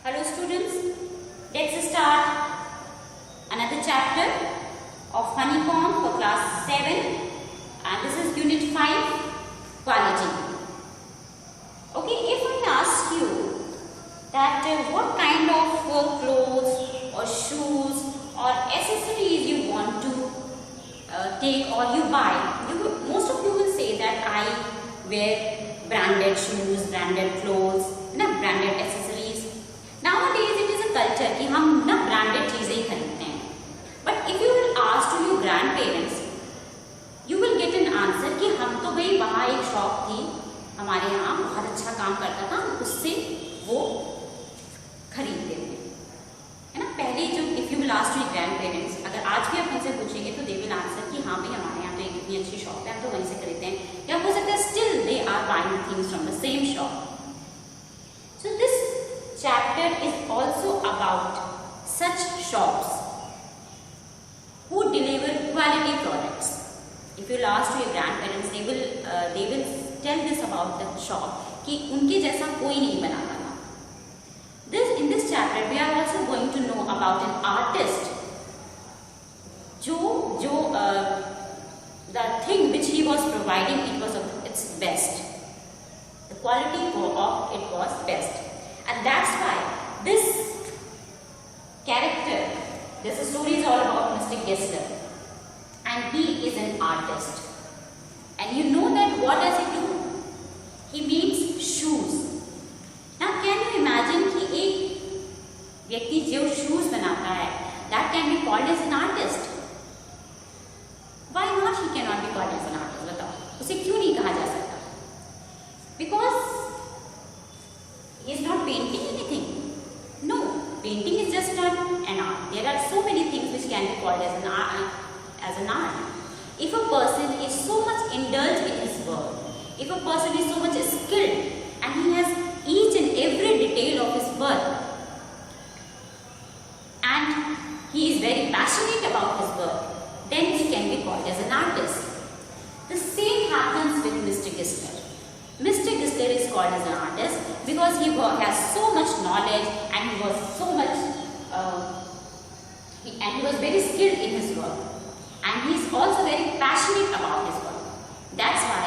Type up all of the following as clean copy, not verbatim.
Hello students, let's start another chapter of honeycomb for class 7 and this is unit 5 quality. Okay, if I ask you that what kind of clothes or shoes or accessories you want to take or you buy, most of you will say that I wear branded shoes, branded clothes, branded accessories. Nowadays it is a culture कि हम branded चीजें ही खरीदते हैं. But if you will ask to your grandparents, you will get an answer कि हम तो भाई वहाँ एक शॉप थी हमारे यहाँ बहुत अच्छा काम करता था, उससे वो खरीदते थे, है ना. पहले जो if you will ask to your grandparents, अगर आज भी आप उनसे पूछेंगे तो they will answer कि हाँ भाई हमारे यहाँ तो एक इतनी अच्छी शॉप है, हम तो वहीं से खरीदते हैं. या हो सकता है still they are buying things from the same shop. So this chapter is also about such shops who deliver quality products. If you ask to your grandparents, they will tell this about the shop कि उनके जैसा कोई नहीं बनाता था. In this chapter we are also going to know about an artist जो the thing which he was providing, it was of its best. The quality of it was best. And that's why this character, this story is all about Mr. Gessler. And he is an artist. And you know that what does he do? He makes shoes. Now can you imagine कि एक व्यक्ति जो shoes बनाता है, that can be called as an artist. Why not he cannot be called as an artist? बताओ, उसे क्यों नहीं कहा जा सकता? Because he is not painting anything. No, painting is just not an art. There are so many things which can be called as an art. If a person is so much indulged in his work, if a person is so much skilled and he has each and every detail of his work and he is very passionate about his work, then he can be called as an artist. The same happens with Mr. Gessler. Mr. Gessler is called as an artist because he has so much knowledge and he was so much he was very skilled in his work and he is also very passionate about his work. That's why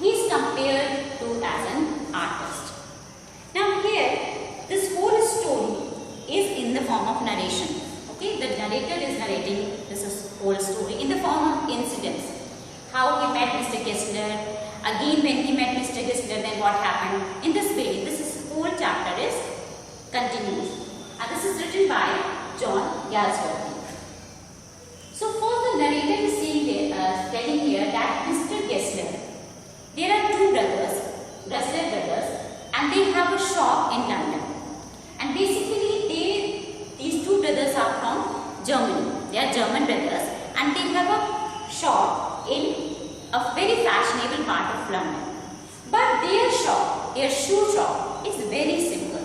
he is compared to as an artist. Now here this whole story is in the form of narration. Okay, the narrator is narrating this whole story in the form of incidents. How he met Mr. Gessler. Again, when he met Mr. Gessler, then what happened? In this way, this whole chapter is continues. And this is written by John Galsworthy. So, first the narrator is telling here that Mr. Gessler, there are two brothers, Gessler brothers, and they have a shop in London. And basically, these two brothers are from Germany. They are German brothers, and they have a shop in a very fashionable part of London. But their shop, their shoe shop is very simple.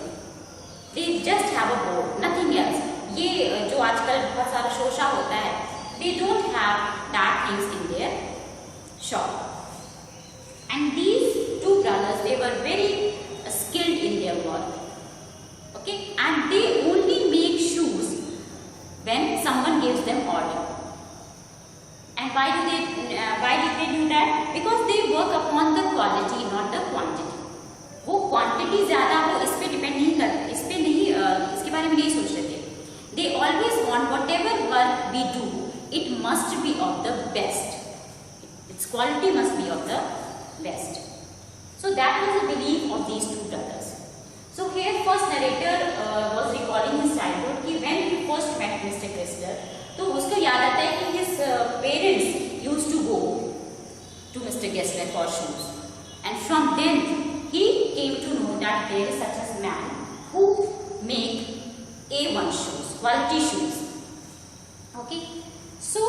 They just have a board, nothing else. ये जो आजकल बहुत सारा शोशा होता है, they don't have that things in their shop. And these two brothers, they were very skilled in their work. Okay, and they only make shoes when someone gives them order. And why did they do that? Because they work upon the quality, not the quantity. वो quantity ज़्यादा हो इस पे depend नहीं करते, इसके बारे में नहीं सोच रहे थे. They always want whatever work we do, it must be of the best. Its quality must be of the best. So that was the belief of these two brothers. So here first narrator was recalling his childhood कि when he first met Mr. Gessler, तो उसको याद आता है कि his parents used to go to Mr. Gessler for shoes. And from then he came to know that there is such a man who make A1 shoes, quality shoes. Okay. So,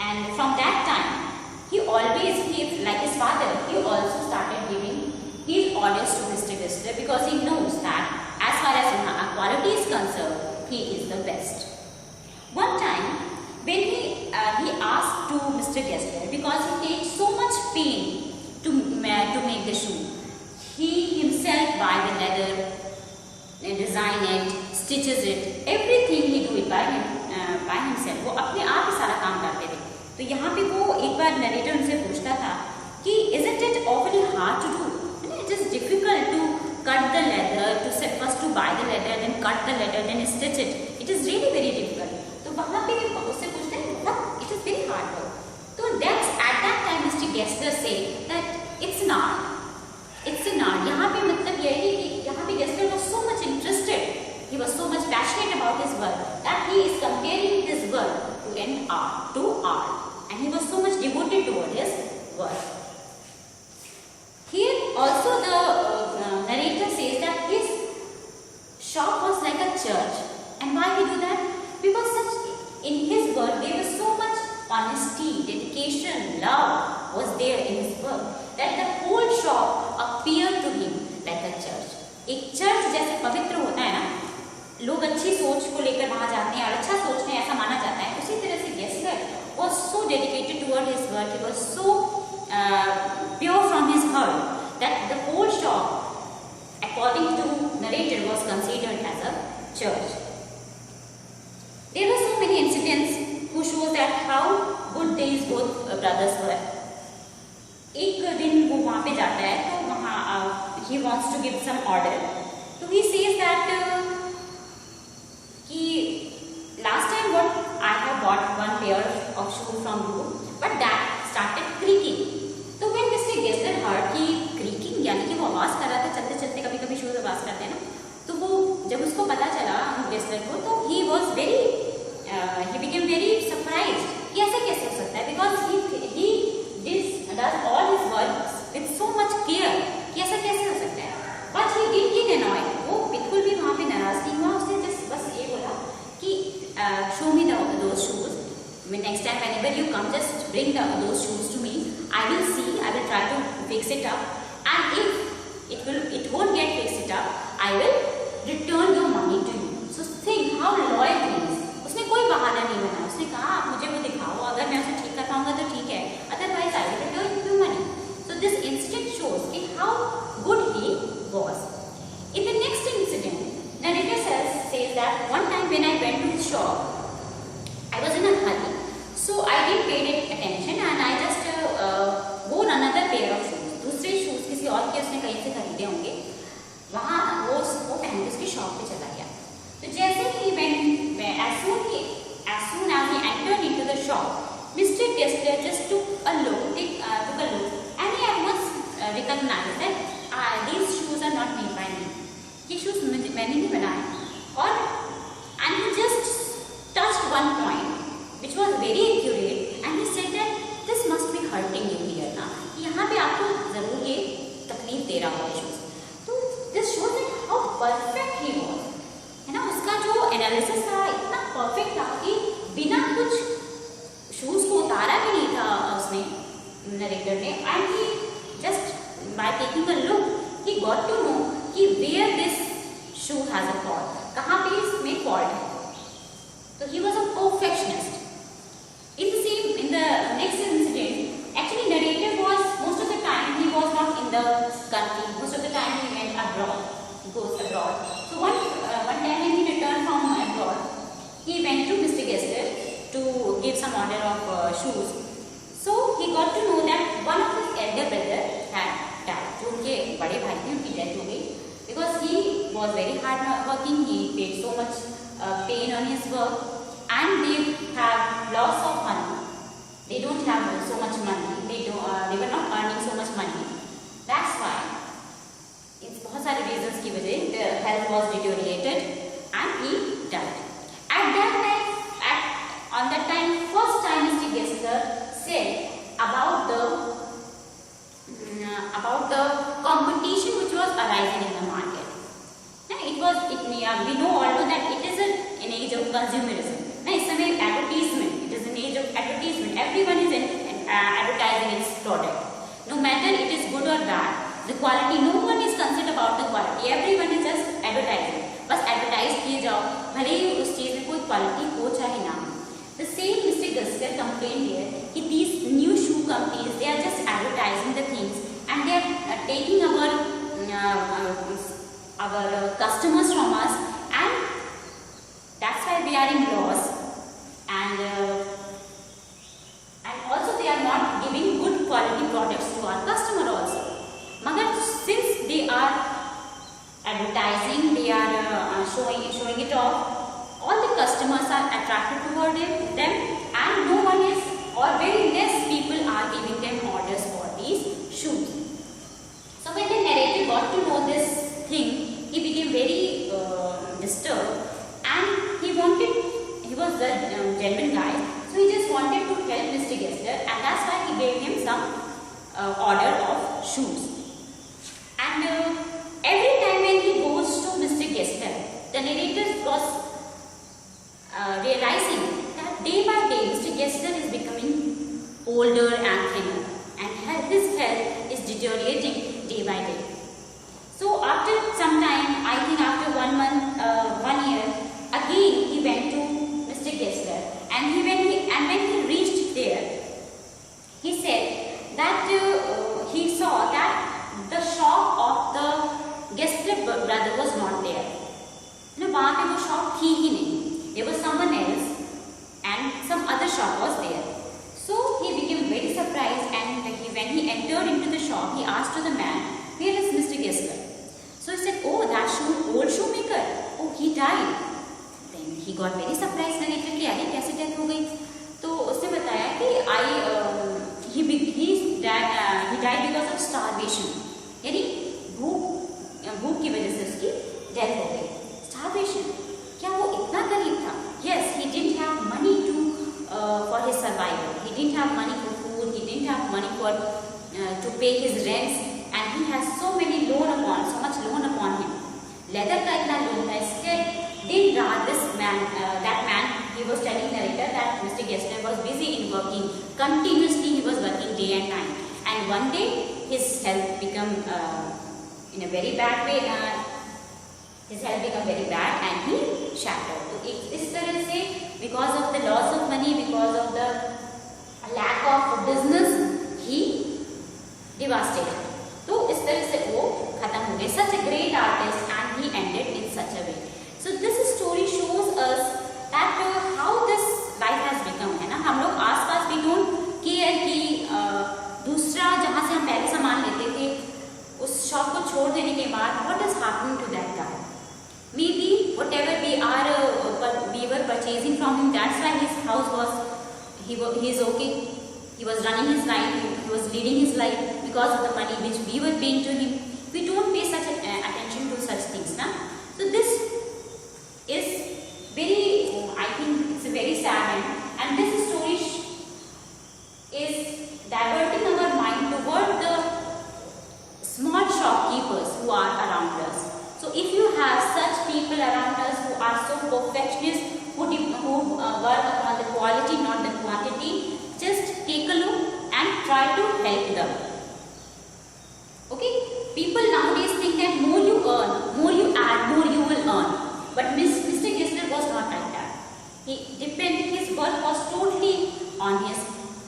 and from that time, he always, like his father, he also started giving his orders to Mr. Gessler because he knows that as far as quality is concerned, he is the best. One time, when he asked to Mr. Gessler, because he takes so much pain to make the shoe, he himself buy the leather, design it, stitches it, everything he do it by himself. वो अपने आप ही सारा काम करते थे. तो यहाँ पे वो एक बार नरेटर उनसे पूछता था कि isn't it awfully hard to do? It is difficult to cut the leather, first to buy the leather, then cut the leather, then stitch it. It is really very difficult. तो वहाँ पे उससे पूछते हैं what? It is very hard work. तो that's at that time Mr. Gessler say that it's not. It's an art. यहाँ पे मतलब यह है कि यहाँ पे Gessler was so much interested. He was so much passionate about his work that he is comparing his work to an art, and he was so much devoted toward his work. Here also the narrator says that his shop was like a church. And why he do that? Because in his work there was so much honesty, dedication, love was there in his work that the whole shop appeared to him like a church. एक church जैसे पवित्र होता है ना, लोग अच्छी सोच को लेकर वहाँ जाते हैं और अच्छा सोचते हैं, ऐसा माना जाता है. उसी तरह से Gessler was so dedicated toward his work. He was so pure from his heart that the whole shop, according to narrator, was considered as a church. There were so many incidents who shows that how good these both brothers were. एक दिन वो वहाँ पे जाता है तो वहाँ he wants to give some order. So he says that कि last time what I have bought one pair of shoes from you, but that started creaking. तो when Mr. Gessler heard कि creaking यानी कि वो आवाज़ कर रहा था, चलते चलते कभी कभी शूज आवाज़ करते हैं ना, तो वो जब उसको पता चला Gessler को, तो he was very he became very surprised कि ऐसा कैसे हो सकता है, because he does all his work with so much care कि ऐसा कैसे हो सकता है. But he didn't get annoyed. वो बिल्कुल भी वहाँ पे नाराज नहीं हुआ. उसने just बस ये बोला कि show me those shoes. Next time whenever you come, just bring those shoes to me. I will see. I will try to fix it up. And if it won't get fixed it up, I will return your money to you. So think how loyal he is. उसने कोई बहाना नहीं बनाया. उसने कहा आप मुझे वो दिखाओ, अगर मैं उसे ठीक कर पाऊंगा तो ठीक है, otherwise I will return your money. So this incident shows how good he was. In the next incident, narrator says that one time when I went to his shop, I was in a hurry, so I didn't pay it attention and I just bought another pair of shoes. दूसरे shoes किसी और के उसने कहीं से खरीदे होंगे, वहाँ वो पहन के उसकी शॉप पे चला गया. तो जैसे ही as soon as he entered into the shop, Mr. Gessler just took a look, and he at once recognized that these shoes are not made by me. ये shoes मैंने नहीं बनाए. And he just touched one point which was very accurate, and he said that this must be hurting you here now. यहाँ पे आपको जरूर ये तकलीफ दे रहा होगा shoes. तो this shows that how perfect he was. है ना, उसका जो एनालिसिस था इतना परफेक्ट था कि बिना कुछ शूज को उतारा भी नहीं था उसने नरेटर ने. And he just by taking a look he got to know कि where this shoe has a fault, कहाँ पे इसमें फॉल्ट है. तो he was a perfectionist. in the next incident, actually narrator was most of the time he was not in the country. Most of the time he went abroad. He goes abroad. So one time when he returned from abroad, he went to Mr. Gessler to give some order of shoes. So he got to know that one of his elder brother had died. जो उनके बड़े भाई थे उनकी death हो गई, because he was very hard working. He paid so much pain on his work, and they have lots of money. They don't have so much money. They were not earning so much money. That's why. बहुत सारे reasons की वजह the health was deteriorated and he died. At that time, first time Mr. Gessler said about the competition which was arising in the market. We all know that it is an age of consumerism. इस समय advertisement. It is an age of advertisement. Everyone is advertising its product. No matter it is good or bad. The quality, no one is concerned about the quality. Everyone is just advertising. बस advertise किए जाओ, भले ही उस चीज़ में कोई quality हो चाहे ना. The same Mr. Gessler complained here कि these new shoe companies, they are just advertising the things and they are taking our customers from us, and that's why they are in loss, and also they are not giving good quality products to our customer also. Magar since they are advertising, they are showing it off, all the customers are attracted toward them, and no one is, or very less people are giving them orders for these shoes. So when the narrator got to know this thing, he became very disturbed, and he was a genuine guy, so he just wanted to help Mr. Gessler, and that's why he gave him some order of shoes. And every time when he goes to Mr. Gessler, the narrator was realizing that day by day Mr. Gessler is becoming older and thinner, and his health is deteriorating day by day. So after some time, I think after 1 month, 1 year, again he went to Mr. Gessler, and when he reached there, he said that he saw that the shop of the Gessler brother was not there. वहाँ पे वो shop थी ही नहीं. There was someone else, and some other shop was there. So he became very surprised, and when he entered into the shop, he asked to the man, "Where is Mr. Gessler?" So he said, "Oh, that old shoemaker. Oh, he died." Then he got very surprised, narrator कि अरे कैसे death हो गई? तो उसने बताया कि he died because of starvation. यानी भूख की वजह से उसकी डेथ हो गई. Starvation. क्या वो इतना गरीब था? Yes, he didn't have money for his survival. He didn't have money for food. He didn't have money for to pay his rents, and he has so much loan upon him. Leather का इतना loan था. Instead, that man, he was telling narrator that Mr. Gessler was busy in working. Continuously, he was working day and night. And one day, his health became in a very bad way. His health became very bad, and he shattered. So इस तरह से because of the loss of money, because of the lack of business, he devastated. तो इस तरह से वो खत्म हो गए. Such a great artist, and he ended in such a way. So this story shows us that how this life has become, है ना. हम लोग आसपास we don't care कि दूसरा जहाँ से हम पहले सामान लेते थे उस शॉप को छोड़ देने के बाद what is happening to that guy? Maybe whatever we were purchasing from him, that's why his house was he is okay. He was running his life. He was leading his life because of the money which we were paying to him. We don't pay such attention to such things, na. So this is very, I think it's a very sad and this story is diverting our mind toward the small shopkeepers who are around us. So if you have such people around us who are so perfectionist, who work upon the quality, not the quantity, just take a look and try to help them. Okay? People nowadays think that more you earn, more you add, more you will earn. But Mr. Gessler was not like that. His work was totally on his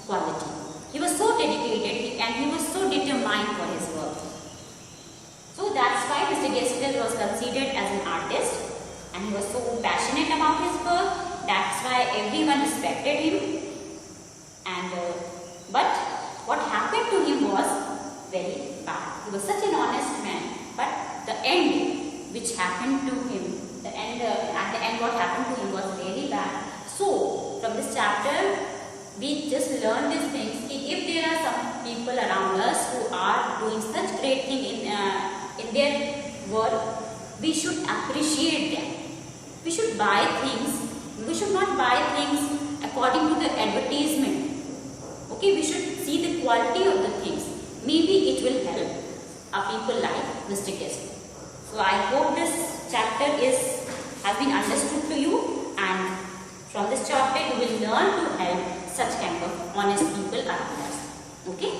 quality. He was so dedicated and he was so determined for his work. So that's why Mr. Gessler was considered as an artist, and he was so passionate about his work. That's why everyone respected him. And but what happened to him was very bad. He was such an honest man, but the end which happened to him, at the end what happened to him was really bad. So from this chapter we just learn these things. If there are some people around us who are doing such great thing in their work, we should appreciate them. We should buy things. We should not buy things according to the advertisement. Okay, we should see the quality of the things. Maybe it will help a people like Mr. Gessler. So I hope this chapter has been understood to you, and from this chapter you will learn to help such kind of honest people around us. Okay.